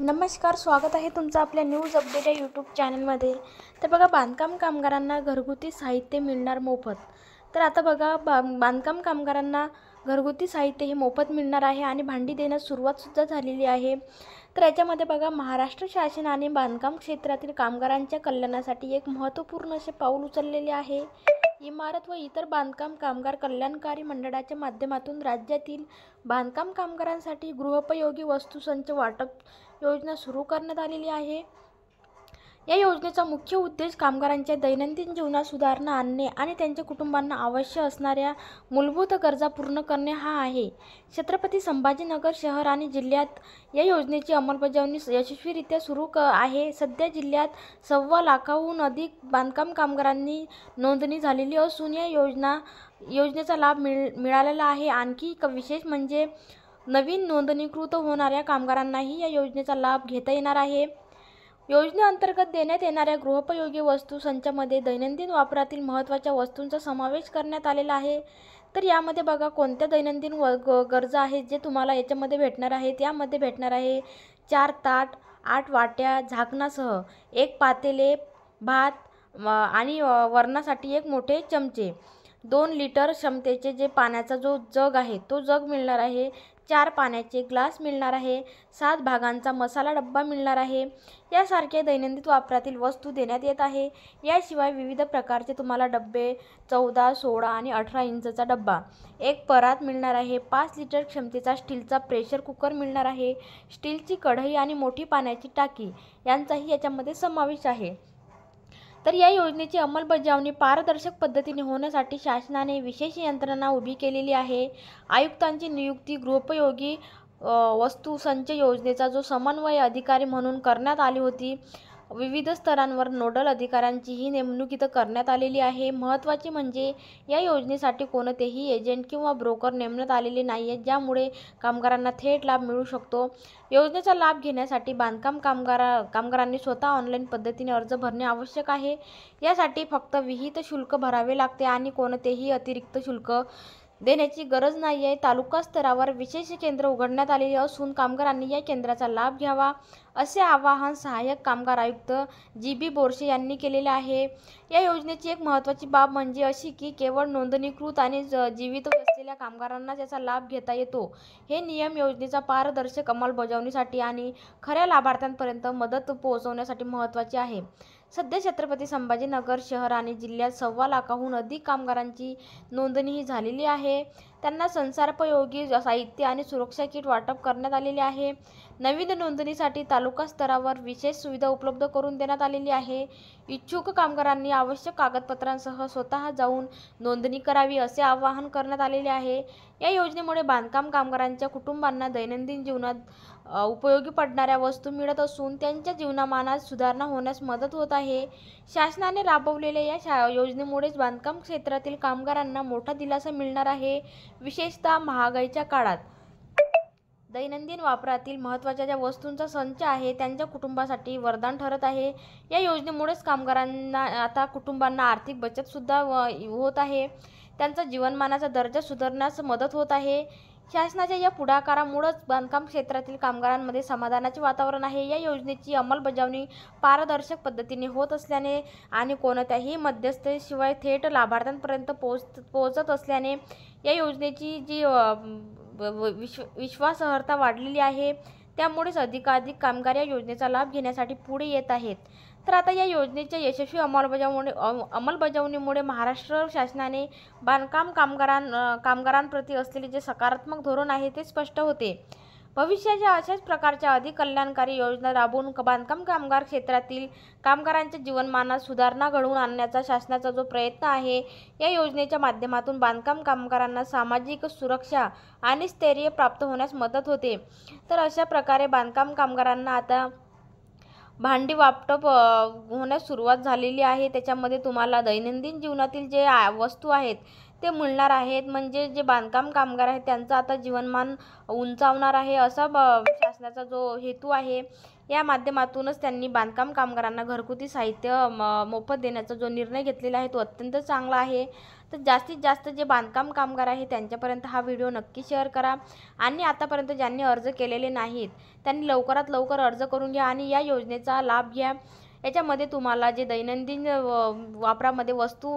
नमस्कार, स्वागत आहे तुमचं आपल्या न्यूज अपडेट या यूट्यूब चॅनलमध्ये. तर बघा, बांधकाम कामगारांना घरगुती साहित्य मिळणार मोफत. तर आता बघा, बांधकाम कामगारांना घरगुती साहित्य हे मोफत मिळणार आहे आणि भांडी देण्यास सुरुवातसुद्धा झालेली आहे. तर याच्यामध्ये बघा, महाराष्ट्र शासनाने बांधकाम क्षेत्रातील कामगारांच्या कल्याणासाठी एक महत्त्वपूर्ण असे पाऊल उचललेले आहे. इमारत व इतर बांधकाम कामगार कल्याणकारी मंडळाच्या माध्यमातून राज्यातील बांधकाम कामगारांसाठी गृहोपयोगी वस्तूंचे वाटप योजना सुरू करण्यात आलेली आहे. या योजनेचा मुख्य उद्देश कामगारांच्या दैनंदिन जीवनात सुधारणा आणणे आणि त्यांच्या कुटुंबांना आवश्यक असणाऱ्या मूलभूत गरजा पूर्ण करणे हा आहे. छत्रपती संभाजीनगर शहर आणि जिल्ह्यात या योजनेची अंमलबजावणी यशस्वीरित्या सुरू आहे. सध्या जिल्ह्यात 1.25 लाखाहून अधिक बांधकाम कामगारांनी नोंदणी झालेली असून या योजनेचा लाभ मिळालेला आहे. आणखी विशेष म्हणजे नवीन नोंदणीकृत होणाऱ्या कामगारांनाही या योजनेचा लाभ घेता येणार आहे. योजनेअंतर्गत देण्यात येणाऱ्या गृहोपयोगी वस्तू संचामध्ये दैनंदिन वापरातील महत्त्वाच्या वस्तूंचा समावेश करण्यात आलेला आहे. तर यामध्ये बघा, कोणत्या दैनंदिन गरजा आहेत जे तुम्हाला याच्यामध्ये भेटणार आहेत. यामध्ये भेटणार आहे 4 ताट, 8 वाट्या झाकणासह, 1 पातेले, भात आणि वरणासाठी 1 मोठे चमचे, 2 लिटर क्षमतेचे जे पाण्याचा जो जग आहे तो जग मिळणार आहे, 4 पाण्याचे ग्लास मिळणार आहे, 7 भागांचा मसाला डब्बा मिळणार आहे. यासारख्या दैनंदिन वापरातील वस्तू देण्यात येत आहे. याशिवाय विविध प्रकारचे तुम्हाला डब्बे 14, 16 आणि 18 इंचचा डब्बा, 1 परात मिळणार आहे, 5 लिटर क्षमतेचा स्टीलचा प्रेशर कुकर मिळणार आहे, स्टीलची कढई आणि मोठी पाण्याची टाकी यांचाही याच्यामध्ये समावेश आहे. तर या योजनेची अंमलबजावणी पारदर्शक पद्धतीने होण्यासाठी शासनाने विशेष यंत्रणा उभी केलेली आहे. आयुक्तांची नियुक्ती गृहोपयोगी वस्तू संच योजनेचा जो समन्वय अधिकारी म्हणून करण्यात आली होती. विविध स्तरांवर नोडल अधिकाऱ्यांचीही नेमणूक इथं करण्यात आलेली आहे. महत्त्वाचे म्हणजे या योजनेसाठी कोणतेही एजंट किंवा ब्रोकर नेमण्यात आलेले नाही आहेत, ज्यामुळे कामगारांना थेट लाभ मिळू शकतो. योजनेचा लाभ घेण्यासाठी बांधकाम कामगारांनी स्वतः ऑनलाईन पद्धतीने अर्ज भरणे आवश्यक आहे. यासाठी फक्त विहित शुल्क भरावे लागते आणि कोणतेही अतिरिक्त शुल्क देण्याची गरज नाही आहे. तालुका स्तरावर विशेष केंद्र उघडण्यात आलेले असून कामगारांनी या केंद्राचा लाभ घ्यावा असे आवाहन सहाय्यक कामगार आयुक्त GB बोरसे यांनी केलेले आहे. या योजनेची एक महत्त्वाची बाब म्हणजे अशी की केवळ नोंदणीकृत आणि जीवित असलेल्या कामगारांना त्याचा लाभ घेता येतो. हे नियम योजनेचा पारदर्शक अंमलबजावणीसाठी आणि खऱ्या लाभार्थ्यांपर्यंत मदत पोहोचवण्यासाठी महत्त्वाचे आहे. सध्या छत्रपती संभाजीनगर शहर आणि जिल्ह्यात 1.25 लाखाहून अधिक कामगारांची नोंदणी झालेली आहे. त्यांना संसारोपयोगी साहित्य आणि सुरक्षा किट वाटप करण्यात आलेले आहे. नवीन नोंदणीसाठी तालुका स्तरावर विशेष सुविधा उपलब्ध करून देण्यात आलेली आहे. इच्छुक कामगारांनी आवश्यक कागदपत्रांसह स्वतः जाऊन नोंदणी करावी असे आवाहन करण्यात आलेले आहे. या योजनेमुळे बांधकाम कामगारांच्या कुटुंबांना दैनंदिन जीवनात उपयोगी पडणाऱ्या वस्तू मिळत असून त्यांच्या जीवनमानात सुधारणा होण्यास मदत होत आहे. शासनाने राबवलेल्या या योजनेमुळेच बांधकाम क्षेत्रातील कामगारांना मोठा दिलासा मिळणार आहे. विशेषतः महागाईच्या काळात दैनंदिन वापरातील महत्त्वाच्या ज्या वस्तूंचा संच आहे त्यांच्या कुटुंबासाठी वरदान ठरत आहे. या योजनेमुळेच कामगारांना आता कुटुंबांना आर्थिक बचतसुद्धा होत आहे. त्यांचा जीवनमानाचा दर्जा सुधारण्यास मदत होत आहे. शासनाच्या या पुढाकारामुळेच बांधकाम क्षेत्रातील कामगारांमध्ये समाधानाचे वातावरण आहे. या योजनेची अंमलबजावणी पारदर्शक पद्धतीने होत असल्याने आणि कोणत्याही मध्यस्थीशिवाय थेट लाभार्थ्यांपर्यंत पोहोचत असल्याने या योजनेची जी विश्वासार्हता वाढलेली आहे. त्यामुळेच अधिकाधिक कामगार या योजनेचा लाभ घेण्यासाठी पुढे येत आहेत. तर आता या योजनेच्या यशस्वी अंमलबजावणीमुळे महाराष्ट्र शासनाने बांधकाम कामगारांप्रती असलेले जे सकारात्मक धोरण आहे ते स्पष्ट होते. भविष्याच्या अशाच प्रकारच्या अधिक कल्याणकारी योजना राबवून बांधकाम कामगार क्षेत्रातील कामगारांच्या जीवनमानात सुधारणा घडवून आणण्याचा शासनाचा जो प्रयत्न आहे, या योजनेच्या माध्यमातून बांधकाम कामगारांना सामाजिक सुरक्षा आणि स्थैर्य प्राप्त होण्यास मदत होते. तर अशा प्रकारे बांधकाम कामगारांना आता भांडी वाटप होण्यास सुरुवात झालेली आहे. त्याच्यामध्ये तुम्हाला दैनंदिन जीवनातील जे वस्तू आहेत ते मिळणार आहेत. म्हणजे जे बांधकाम कामगार आहेत त्यांचं आता जीवनमान उंचावणार आहे, असा शासनाचा जो हेतू आहे. या माध्यमातूनच त्यांनी बांधकाम कामगारांना घरगुती साहित्य मोफत देण्याचा जो निर्णय घेतलेला आहे तो अत्यंत चांगला आहे. तर जास्तीत जास्त जे बांधकाम कामगार आहे त्यांच्यापर्यंत हा व्हिडिओ नक्की शेअर करा. आणि आतापर्यंत ज्यांनी अर्ज केलेले नाहीत त्यांनी लवकरात लवकर अर्ज करून घ्या आणि या योजनेचा लाभ घ्या. याच्यामध्ये तुम्हाला जे दैनंदिन वापरामध्ये वस्तू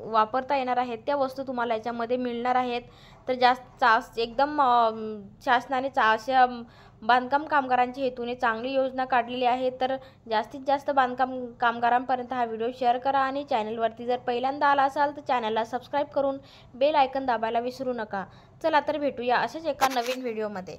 वापरता येणार आहेत त्या वस्तू तुम्हाला याच्यामध्ये मिळणार आहेत. तर एकदम शासनाने अशा बांधकाम कामगारांच्या हेतूने चांगली योजना काढलेली आहे. तर जास्तीत जास्त बांधकाम कामगारांपर्यंत हा व्हिडिओ शेअर करा आणि चॅनलवरती जर पहिल्यांदा आला असाल तर चॅनलला सबस्क्राईब करून बेल आयकन दाबायला विसरू नका. चला तर भेटूया अशाच एका नवीन व्हिडिओमध्ये.